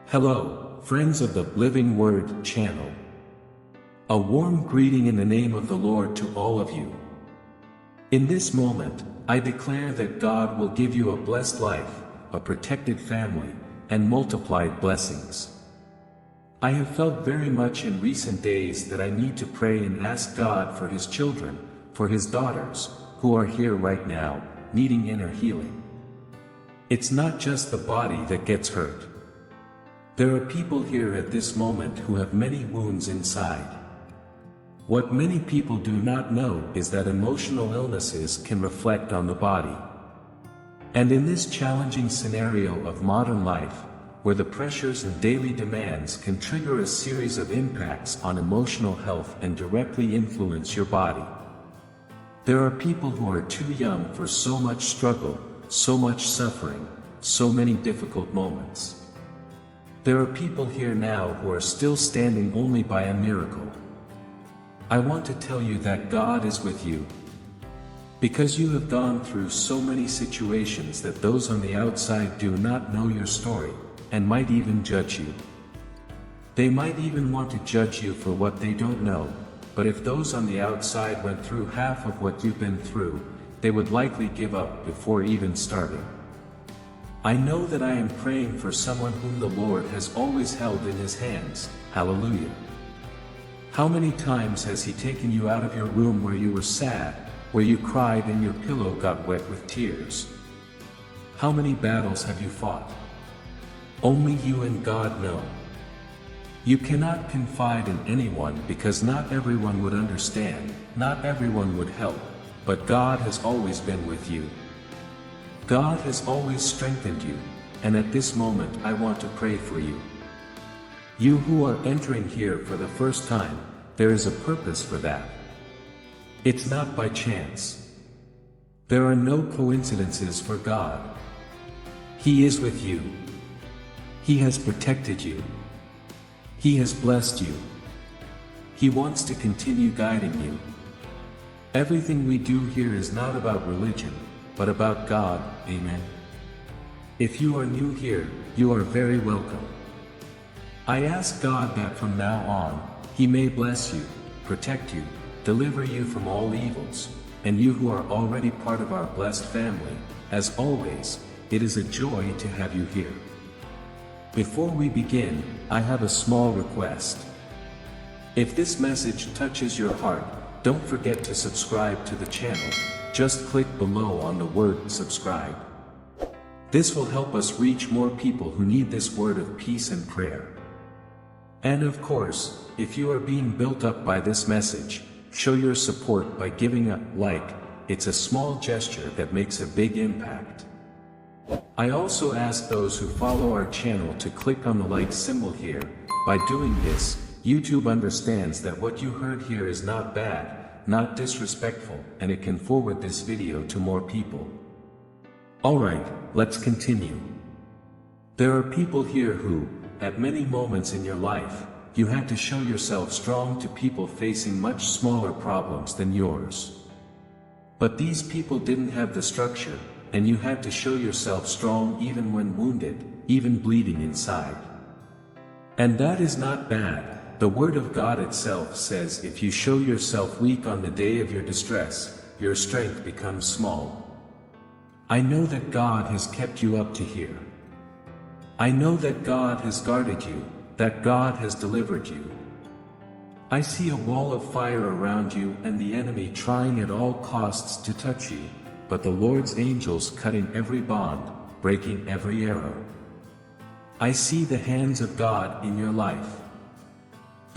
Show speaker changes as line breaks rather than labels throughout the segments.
Hello, friends of the Living Word channel. A warm greeting in the name of the Lord to all of you. In this moment, I declare that God will give you a blessed life, a protected family, and multiplied blessings. I have felt very much in recent days that I need to pray and ask God for His children, for His daughters, who are here right now, needing inner healing. It's not just the body that gets hurt. There are people here at this moment who have many wounds inside. What many people do not know is that emotional illnesses can reflect on the body. And in this challenging scenario of modern life, where the pressures and daily demands can trigger a series of impacts on emotional health and directly influence your body. There are people who are too young for so much struggle, so much suffering, so many difficult moments. There are people here now who are still standing only by a miracle. I want to tell you that God is with you. Because you have gone through so many situations that those on the outside do not know your story, and might even judge you. They might even want to judge you for what they don't know, but if those on the outside went through half of what you've been through, they would likely give up before even starting. I know that I am praying for someone whom the Lord has always held in His hands. Hallelujah. How many times has He taken you out of your room where you were sad, where you cried and your pillow got wet with tears? How many battles have you fought? Only you and God know. You cannot confide in anyone because not everyone would understand, not everyone would help, but God has always been with you. God has always strengthened you, and at this moment I want to pray for you. You who are entering here for the first time, there is a purpose for that. It's not by chance. There are no coincidences for God. He is with you. He has protected you. He has blessed you. He wants to continue guiding you. Everything we do here is not about religion, but about God. Amen. If you are new here, you are very welcome. I ask God that from now on, He may bless you, protect you, deliver you from all evils, and you who are already part of our blessed family, as always, it is a joy to have you here. Before we begin, I have a small request. If this message touches your heart, don't forget to subscribe to the channel. Just click below on the word subscribe. This will help us reach more people who need this word of peace and prayer. And of course, if you are being built up by this message, show your support by giving a like. It's a small gesture that makes a big impact. I also ask those who follow our channel to click on the like symbol here. By doing this, YouTube understands that what you heard here is not bad, not disrespectful, and it can forward this video to more people. Alright, let's continue. There are people here who, at many moments in your life, you had to show yourself strong to people facing much smaller problems than yours. But these people didn't have the structure, and you had to show yourself strong even when wounded, even bleeding inside. And that is not bad. The Word of God itself says if you show yourself weak on the day of your distress, your strength becomes small. I know that God has kept you up to here. I know that God has guarded you, that God has delivered you. I see a wall of fire around you and the enemy trying at all costs to touch you, but the Lord's angels cutting every bond, breaking every arrow. I see the hands of God in your life.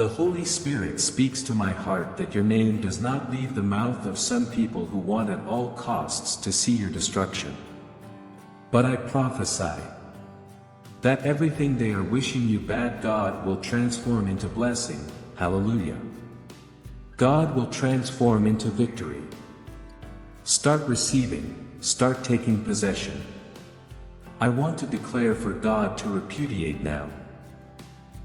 The Holy Spirit speaks to my heart that your name does not leave the mouth of some people who want at all costs to see your destruction. But I prophesy that everything they are wishing you bad, God will transform into blessing. Hallelujah. God will transform into victory. Start receiving, start taking possession. I want to declare for God to repudiate now.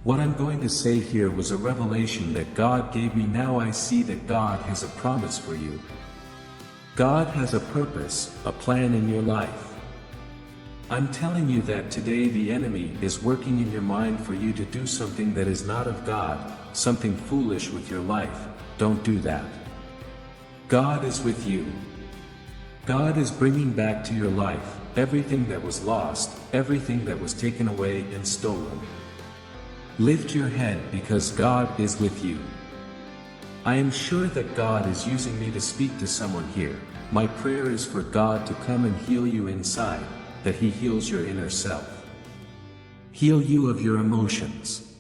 What I'm going to say here was a revelation that God gave me. Now I see that God has a promise for you. God has a purpose, a plan in your life. I'm telling you that today the enemy is working in your mind for you to do something that is not of God, something foolish with your life. Don't do that. God is with you. God is bringing back to your life everything that was lost, everything that was taken away and stolen. Lift your head because God is with you. I am sure that God is using me to speak to someone here. My prayer is for God to come and heal you inside, that He heals your inner self. Heal you of your emotions.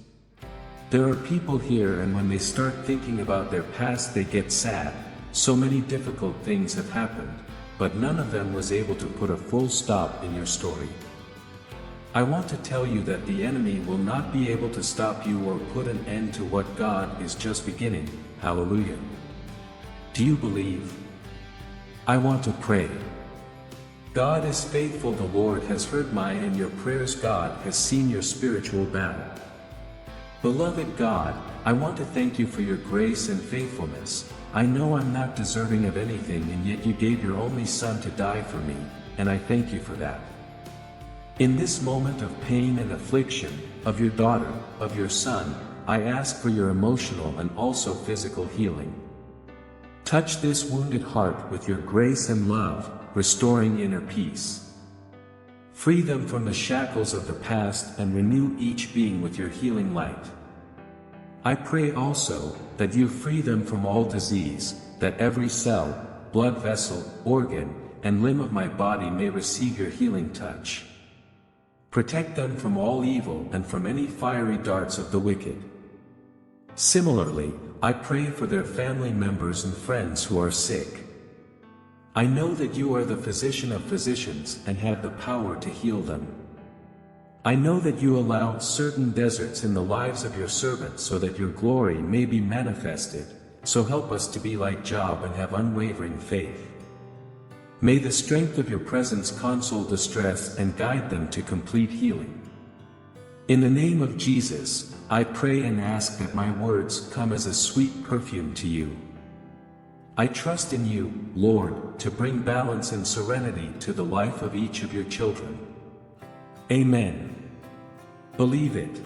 There are people here, and when they start thinking about their past they get sad. So many difficult things have happened, but none of them was able to put a full stop in your story. I want to tell you that the enemy will not be able to stop you or put an end to what God is just beginning. Hallelujah. Do you believe? I want to pray. God is faithful. The Lord has heard my and your prayers. God has seen your spiritual battle. Beloved God, I want to thank you for your grace and faithfulness. I know I'm not deserving of anything, and yet you gave your only Son to die for me, and I thank you for that. In this moment of pain and affliction, of your daughter, of your son, I ask for your emotional and also physical healing. Touch this wounded heart with your grace and love, restoring inner peace. Free them from the shackles of the past and renew each being with your healing light. I pray also that you free them from all disease, that every cell, blood vessel, organ, and limb of my body may receive your healing touch. Protect them from all evil and from any fiery darts of the wicked. Similarly, I pray for their family members and friends who are sick. I know that you are the physician of physicians and have the power to heal them. I know that you allow certain deserts in the lives of your servants so that your glory may be manifested, so help us to be like Job and have unwavering faith. May the strength of your presence console distress and guide them to complete healing. In the name of Jesus, I pray and ask that my words come as a sweet perfume to you. I trust in you, Lord, to bring balance and serenity to the life of each of your children. Amen. Believe it.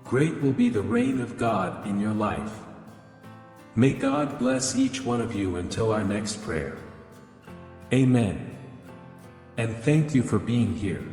Great will be the reign of God in your life. May God bless each one of you until our next prayer. Amen. And thank you for being here.